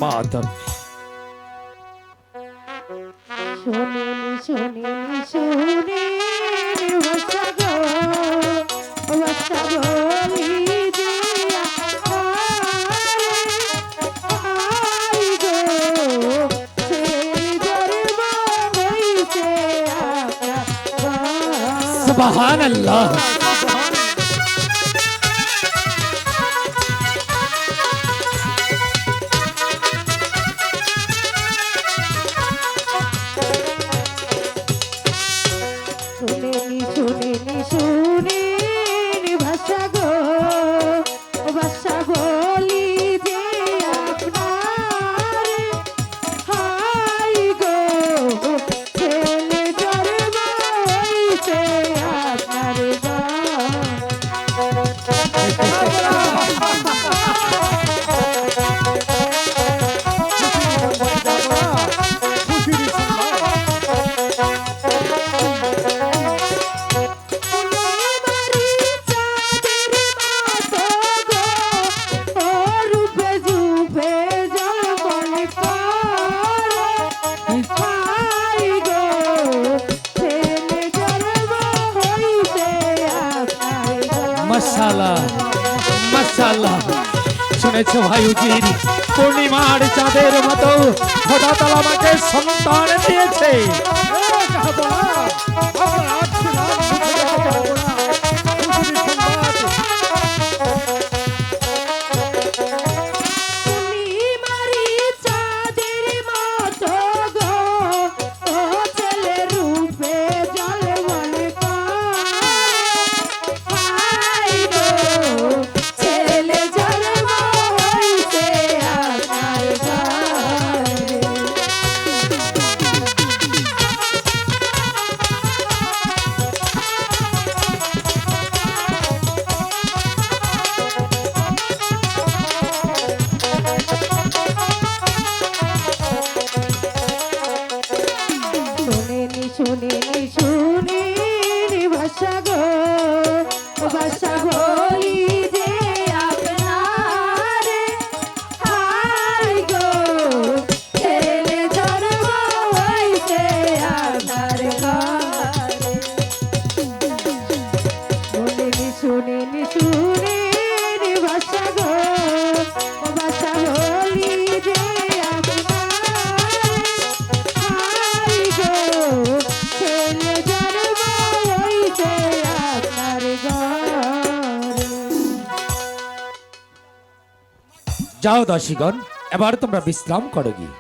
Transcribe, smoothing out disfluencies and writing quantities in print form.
মাধব। শোনেনি শোনেনি শোনেনি ভাষা গো ভাষা বলি দিয়া আই গো সেই জন্ম হইছে আপনার সুবহানাল্লাহ। শুনেনি শুনেনি শুনেনি ভাষা গো ভাষা বলি যে আপনার হাই গো ছেলে জন্ম হইছে আপনার মাশাআল্লাহ মাশাআল্লাহ। শুনেছো ভাই উজির, পূর্ণিমার চাঁদের মতো খোদা তাআলা আমাকে সন্তান দিয়েছে। শুনেনি শুনেনি ভাষা গো ভাষা বলি যে আপনার হাই গো ছেলে জন্ম হইছে আপনার ঘরে শুনেনি শুনেনি শুনেনি ভাষা গো ভাষা বলি যে যাও দাসীগণ, এবার তোমরা বিশ্রাম করো গিয়ে।